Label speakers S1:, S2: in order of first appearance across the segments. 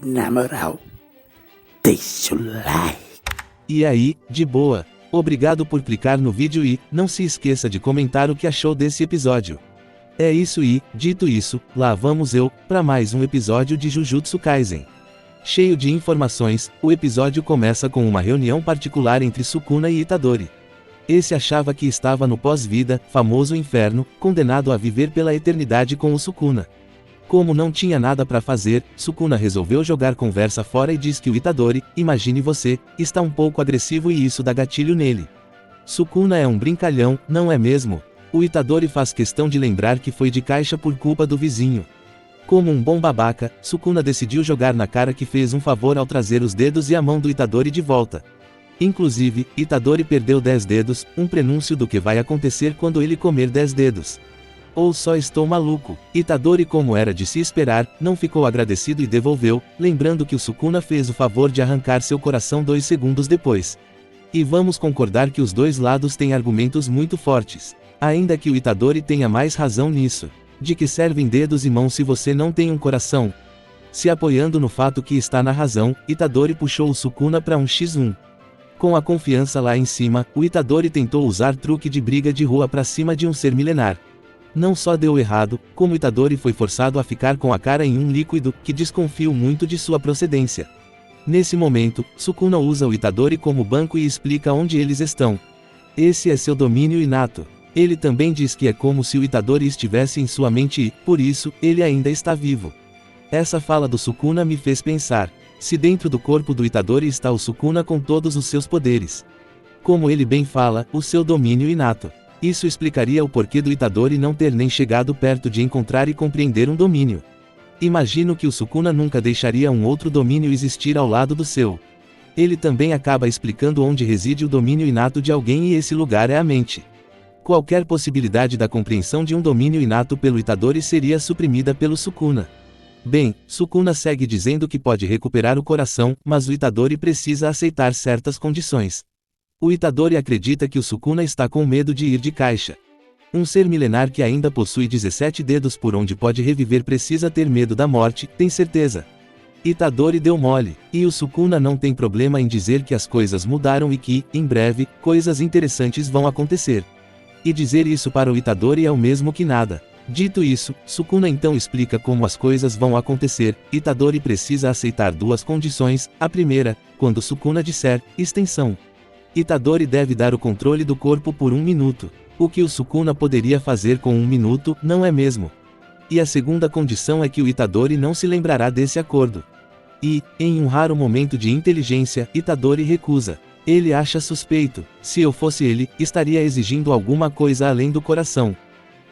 S1: Na moral, deixa o like.
S2: E aí, de boa. Obrigado por clicar no vídeo e não se esqueça de comentar o que achou desse episódio. É isso e, dito isso, lá vamos eu, para mais um episódio de Jujutsu Kaisen. Cheio de informações, o episódio começa com uma reunião particular entre Sukuna e Itadori. Esse achava que estava no pós-vida, famoso inferno, condenado a viver pela eternidade com o Sukuna. Como não tinha nada para fazer, Sukuna resolveu jogar conversa fora e diz que o Itadori, imagine você, está um pouco agressivo e isso dá gatilho nele. Sukuna é um brincalhão, não é mesmo? O Itadori faz questão de lembrar que foi de caixa por culpa do vizinho. Como um bom babaca, Sukuna decidiu jogar na cara que fez um favor ao trazer os dedos e a mão do Itadori de volta. Inclusive, Itadori perdeu 10 dedos, um prenúncio do que vai acontecer quando ele comer 10 dedos. Ou só estou maluco? Itadori, como era de se esperar, não ficou agradecido e devolveu, lembrando que o Sukuna fez o favor de arrancar seu coração 2 segundos depois. E vamos concordar que os dois lados têm argumentos muito fortes. Ainda que o Itadori tenha mais razão nisso. De que servem dedos e mãos se você não tem um coração? Se apoiando no fato que está na razão, Itadori puxou o Sukuna para um x1. Com a confiança lá em cima, o Itadori tentou usar truque de briga de rua para cima de um ser milenar. Não só deu errado, como Itadori foi forçado a ficar com a cara em um líquido, que desconfio muito de sua procedência. Nesse momento, Sukuna usa o Itadori como banco e explica onde eles estão. Esse é seu domínio inato. Ele também diz que é como se o Itadori estivesse em sua mente e, por isso, ele ainda está vivo. Essa fala do Sukuna me fez pensar, se dentro do corpo do Itadori está o Sukuna com todos os seus poderes. Como ele bem fala, o seu domínio inato. Isso explicaria o porquê do Itadori não ter nem chegado perto de encontrar e compreender um domínio. Imagino que o Sukuna nunca deixaria um outro domínio existir ao lado do seu. Ele também acaba explicando onde reside o domínio inato de alguém e esse lugar é a mente. Qualquer possibilidade da compreensão de um domínio inato pelo Itadori seria suprimida pelo Sukuna. Bem, Sukuna segue dizendo que pode recuperar o coração, mas o Itadori precisa aceitar certas condições. O Itadori acredita que o Sukuna está com medo de ir de caixa. Um ser milenar que ainda possui 17 dedos por onde pode reviver precisa ter medo da morte, tem certeza. Itadori deu mole, e o Sukuna não tem problema em dizer que as coisas mudaram e que, em breve, coisas interessantes vão acontecer. E dizer isso para o Itadori é o mesmo que nada. Dito isso, Sukuna então explica como as coisas vão acontecer. Itadori precisa aceitar duas condições. A primeira, quando Sukuna disser, extensão. Itadori deve dar o controle do corpo por 1 minuto. O que o Sukuna poderia fazer com 1 minuto, não é mesmo? E a segunda condição é que o Itadori não se lembrará desse acordo. E, em um raro momento de inteligência, Itadori recusa. Ele acha suspeito. Se eu fosse ele, estaria exigindo alguma coisa além do coração.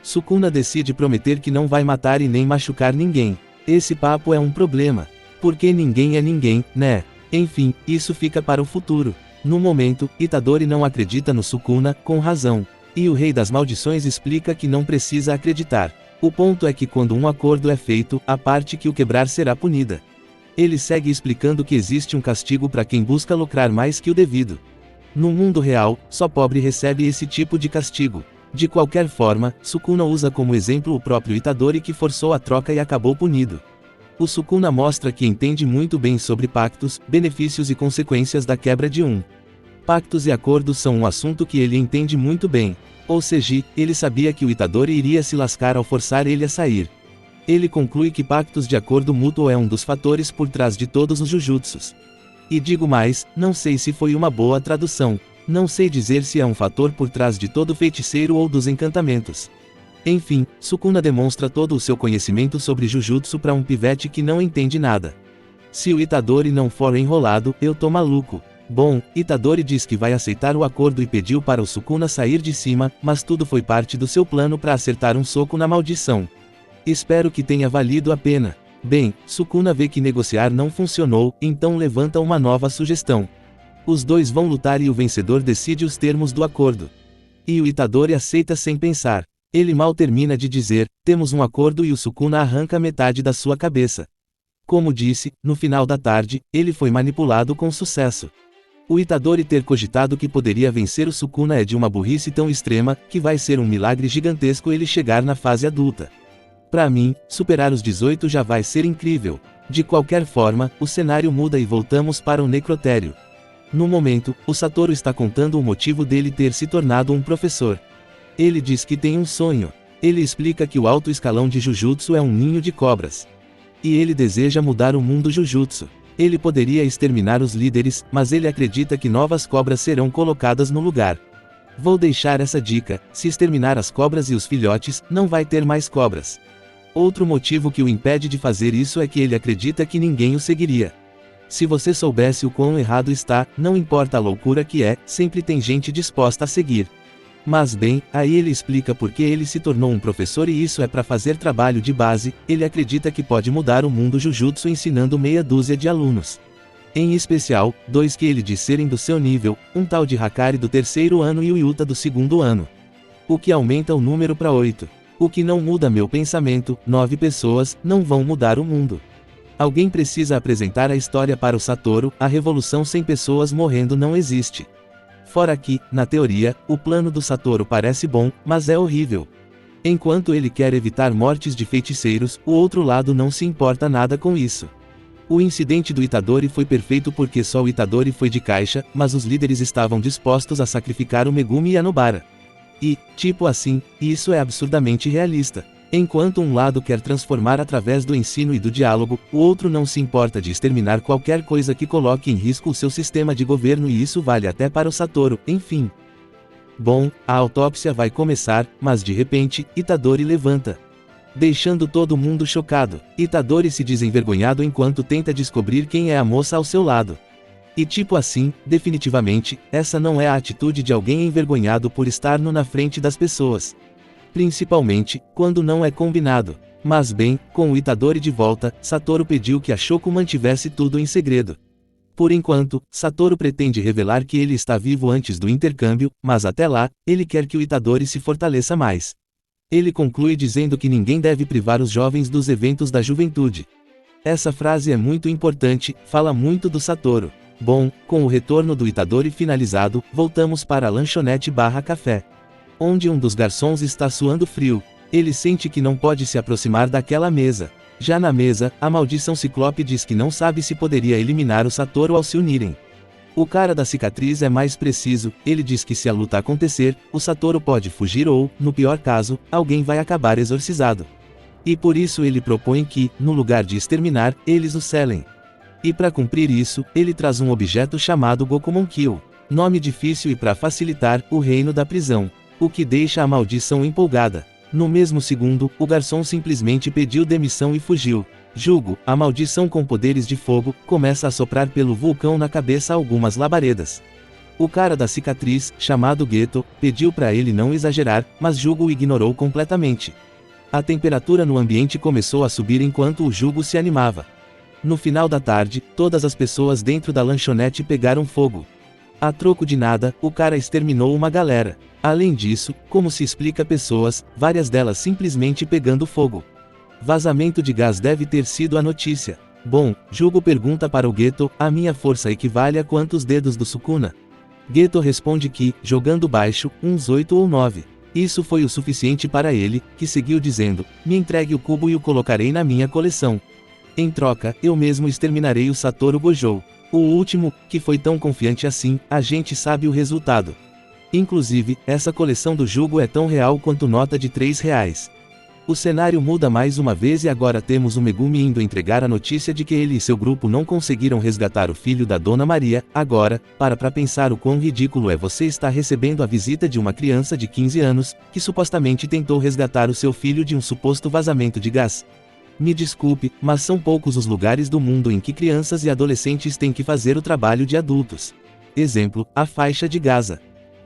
S2: Sukuna decide prometer que não vai matar e nem machucar ninguém. Esse papo é um problema. Porque ninguém é ninguém, né? Enfim, isso fica para o futuro. No momento, Itadori não acredita no Sukuna, com razão. E o Rei das Maldições explica que não precisa acreditar. O ponto é que quando um acordo é feito, a parte que o quebrar será punida. Ele segue explicando que existe um castigo para quem busca lucrar mais que o devido. No mundo real, só pobre recebe esse tipo de castigo. De qualquer forma, Sukuna usa como exemplo o próprio Itadori que forçou a troca e acabou punido. O Sukuna mostra que entende muito bem sobre pactos, benefícios e consequências da quebra de um. Pactos e acordos são um assunto que ele entende muito bem. Ou seja, ele sabia que o Itadori iria se lascar ao forçar ele a sair. Ele conclui que pactos de acordo mútuo é um dos fatores por trás de todos os Jujutsus. E digo mais, não sei se foi uma boa tradução. Não sei dizer se é um fator por trás de todo feiticeiro ou dos encantamentos. Enfim, Sukuna demonstra todo o seu conhecimento sobre Jujutsu para um pivete que não entende nada. Se o Itadori não for enrolado, eu tô maluco. Bom, Itadori diz que vai aceitar o acordo e pediu para o Sukuna sair de cima, mas tudo foi parte do seu plano para acertar um soco na maldição. Espero que tenha valido a pena. Bem, Sukuna vê que negociar não funcionou, então levanta uma nova sugestão. Os dois vão lutar e o vencedor decide os termos do acordo. E o Itadori aceita sem pensar. Ele mal termina de dizer, temos um acordo e o Sukuna arranca metade da sua cabeça. Como disse, no final da tarde, ele foi manipulado com sucesso. O Itadori ter cogitado que poderia vencer o Sukuna é de uma burrice tão extrema, que vai ser um milagre gigantesco ele chegar na fase adulta. Pra mim, superar os 18 já vai ser incrível. De qualquer forma, o cenário muda e voltamos para o necrotério. No momento, o Satoru está contando o motivo dele ter se tornado um professor. Ele diz que tem um sonho. Ele explica que o alto escalão de Jujutsu é um ninho de cobras. E ele deseja mudar o mundo Jujutsu. Ele poderia exterminar os líderes, mas ele acredita que novas cobras serão colocadas no lugar. Vou deixar essa dica: se exterminar as cobras e os filhotes, não vai ter mais cobras. Outro motivo que o impede de fazer isso é que ele acredita que ninguém o seguiria. Se você soubesse o quão errado está, não importa a loucura que é, sempre tem gente disposta a seguir. Mas bem, aí ele explica por que ele se tornou um professor e isso é para fazer trabalho de base. Ele acredita que pode mudar o mundo Jujutsu ensinando meia dúzia de alunos. Em especial, 2 que ele diz serem do seu nível, um tal de Hakari do 3º ano e o Yuta do 2º ano. O que aumenta o número para 8. O que não muda meu pensamento: 9 pessoas não vão mudar o mundo. Alguém precisa apresentar a história para o Satoru. A revolução sem pessoas morrendo não existe. Fora que, na teoria, o plano do Satoru parece bom, mas é horrível. Enquanto ele quer evitar mortes de feiticeiros, o outro lado não se importa nada com isso. O incidente do Itadori foi perfeito porque só o Itadori foi de caixa, mas os líderes estavam dispostos a sacrificar o Megumi e a Nobara. E, tipo assim, isso é absurdamente realista. Enquanto um lado quer transformar através do ensino e do diálogo, o outro não se importa de exterminar qualquer coisa que coloque em risco o seu sistema de governo, e isso vale até para o Satoru. Enfim. Bom, a autópsia vai começar, mas de repente, Itadori levanta, deixando todo mundo chocado. Itadori se diz envergonhado enquanto tenta descobrir quem é a moça ao seu lado. E tipo assim, definitivamente, essa não é a atitude de alguém envergonhado por estar na frente das pessoas. Principalmente, quando não é combinado. Mas bem, com o Itadori de volta, Satoru pediu que a Shoko mantivesse tudo em segredo. Por enquanto, Satoru pretende revelar que ele está vivo antes do intercâmbio, mas até lá, ele quer que o Itadori se fortaleça mais. Ele conclui dizendo que ninguém deve privar os jovens dos eventos da juventude. Essa frase é muito importante, fala muito do Satoru. Bom, com o retorno do Itadori finalizado, voltamos para a lanchonete/café. Onde um dos garçons está suando frio. Ele sente que não pode se aproximar daquela mesa. Já na mesa, a maldição Ciclope diz que não sabe se poderia eliminar o Satoru ao se unirem. O cara da cicatriz é mais preciso. Ele diz que se a luta acontecer, o Satoru pode fugir ou, no pior caso, alguém vai acabar exorcizado. E por isso ele propõe que, no lugar de exterminar, eles o selem. E para cumprir isso, ele traz um objeto chamado Gokumonkyo. Nome difícil e para facilitar, o reino da prisão. O que deixa a maldição empolgada. No mesmo segundo, o garçom simplesmente pediu demissão e fugiu. Jugo, a maldição com poderes de fogo, começa a soprar pelo vulcão na cabeça algumas labaredas. O cara da cicatriz, chamado Geto, pediu para ele não exagerar, mas Jugo o ignorou completamente. A temperatura no ambiente começou a subir enquanto o Jugo se animava. No final da tarde, todas as pessoas dentro da lanchonete pegaram fogo. A troco de nada, o cara exterminou uma galera. Além disso, como se explica pessoas, várias delas simplesmente pegando fogo. Vazamento de gás deve ter sido a notícia. Bom, Jugo pergunta para o Geto: a minha força equivale a quantos dedos do Sukuna? Geto responde que, jogando baixo, uns 8 ou 9. Isso foi o suficiente para ele, que seguiu dizendo: me entregue o cubo e o colocarei na minha coleção. Em troca, eu mesmo exterminarei o Satoru Gojo. O último, que foi tão confiante assim, a gente sabe o resultado. Inclusive, essa coleção do Jugo é tão real quanto nota de R$3. O cenário muda mais uma vez e agora temos o Megumi indo entregar a notícia de que ele e seu grupo não conseguiram resgatar o filho da Dona Maria. Agora, para pensar o quão ridículo é você estar recebendo a visita de uma criança de 15 anos, que supostamente tentou resgatar o seu filho de um suposto vazamento de gás. Me desculpe, mas são poucos os lugares do mundo em que crianças e adolescentes têm que fazer o trabalho de adultos. Exemplo, a faixa de Gaza.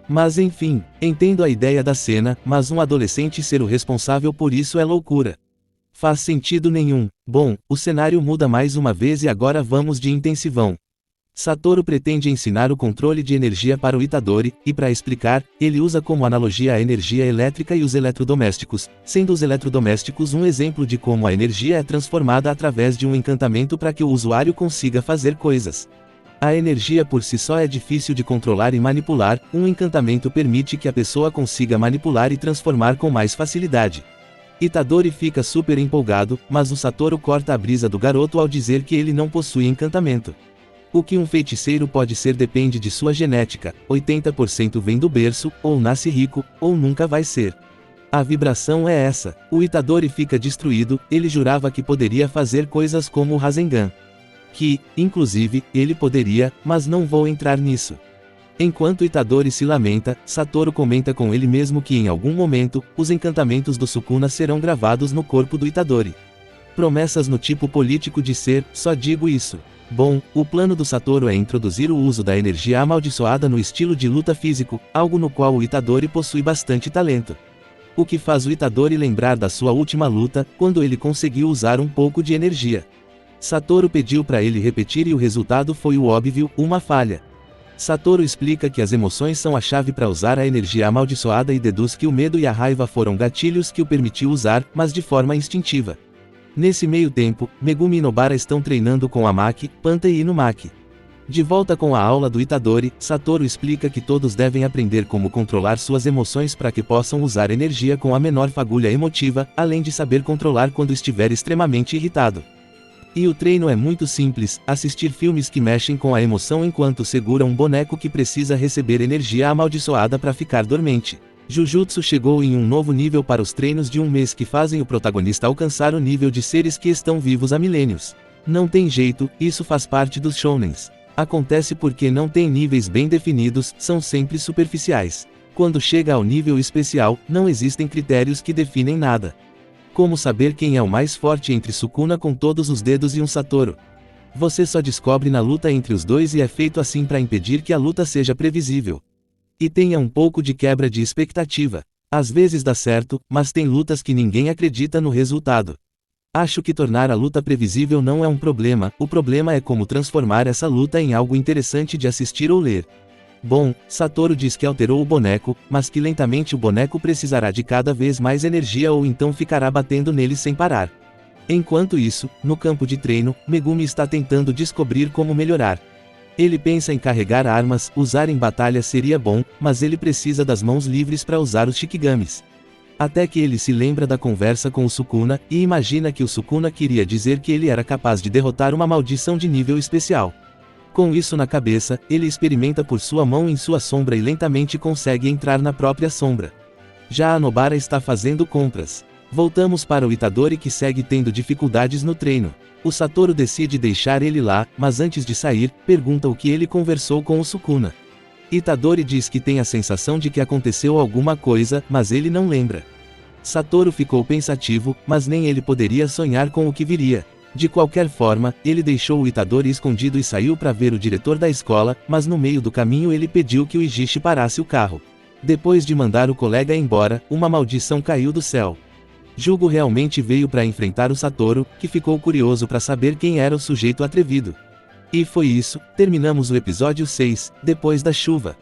S2: Mas enfim, entendo a ideia da cena, mas um adolescente ser o responsável por isso é loucura. Faz sentido nenhum. Bom, o cenário muda mais uma vez e agora vamos de intensivão. Satoru pretende ensinar o controle de energia para o Itadori, e para explicar, ele usa como analogia a energia elétrica e os eletrodomésticos, sendo os eletrodomésticos um exemplo de como a energia é transformada através de um encantamento para que o usuário consiga fazer coisas. A energia por si só é difícil de controlar e manipular, um encantamento permite que a pessoa consiga manipular e transformar com mais facilidade. Itadori fica super empolgado, mas o Satoru corta a brisa do garoto ao dizer que ele não possui encantamento. O que um feiticeiro pode ser depende de sua genética, 80% vem do berço, ou nasce rico, ou nunca vai ser. A vibração é essa. O Itadori fica destruído, ele jurava que poderia fazer coisas como o Rasengan. Que, inclusive, ele poderia, mas não vou entrar nisso. Enquanto Itadori se lamenta, Satoru comenta com ele mesmo que em algum momento, os encantamentos do Sukuna serão gravados no corpo do Itadori. Promessas no tipo político de ser, só digo isso. Bom, o plano do Satoru é introduzir o uso da energia amaldiçoada no estilo de luta físico, algo no qual o Itadori possui bastante talento. O que faz o Itadori lembrar da sua última luta, quando ele conseguiu usar um pouco de energia. Satoru pediu para ele repetir e o resultado foi o óbvio, uma falha. Satoru explica que as emoções são a chave para usar a energia amaldiçoada e deduz que o medo e a raiva foram gatilhos que o permitiu usar, mas de forma instintiva. Nesse meio tempo, Megumi e Nobara estão treinando com a Maki, Panta e Inumaki. De volta com a aula do Itadori, Satoru explica que todos devem aprender como controlar suas emoções para que possam usar energia com a menor fagulha emotiva, além de saber controlar quando estiver extremamente irritado. E o treino é muito simples, assistir filmes que mexem com a emoção enquanto segura um boneco que precisa receber energia amaldiçoada para ficar dormente. Jujutsu chegou em um novo nível para os treinos de um mês que fazem o protagonista alcançar o nível de seres que estão vivos há milênios. Não tem jeito, isso faz parte dos shounens. Acontece porque não tem níveis bem definidos, são sempre superficiais. Quando chega ao nível especial, não existem critérios que definem nada. Como saber quem é o mais forte entre Sukuna com todos os dedos e um Satoru? Você só descobre na luta entre os dois e é feito assim para impedir que a luta seja previsível. E tenha um pouco de quebra de expectativa. Às vezes dá certo, mas tem lutas que ninguém acredita no resultado. Acho que tornar a luta previsível não é um problema, o problema é como transformar essa luta em algo interessante de assistir ou ler. Bom, Satoru diz que alterou o boneco, mas que lentamente o boneco precisará de cada vez mais energia ou então ficará batendo nele sem parar. Enquanto isso, no campo de treino, Megumi está tentando descobrir como melhorar. Ele pensa em carregar armas, usar em batalha seria bom, mas ele precisa das mãos livres para usar os Shikigamis. Até que ele se lembra da conversa com o Sukuna, e imagina que o Sukuna queria dizer que ele era capaz de derrotar uma maldição de nível especial. Com isso na cabeça, ele experimenta por sua mão em sua sombra e lentamente consegue entrar na própria sombra. Já a Nobara está fazendo compras. Voltamos para o Itadori que segue tendo dificuldades no treino. O Satoru decide deixar ele lá, mas antes de sair, pergunta o que ele conversou com o Sukuna. Itadori diz que tem a sensação de que aconteceu alguma coisa, mas ele não lembra. Satoru ficou pensativo, mas nem ele poderia sonhar com o que viria. De qualquer forma, ele deixou o Itadori escondido e saiu para ver o diretor da escola, mas no meio do caminho ele pediu que o Ijishi parasse o carro. Depois de mandar o colega embora, uma maldição caiu do céu. Jugo realmente veio para enfrentar o Satoru, que ficou curioso para saber quem era o sujeito atrevido. E foi isso, terminamos o episódio 6, depois da chuva.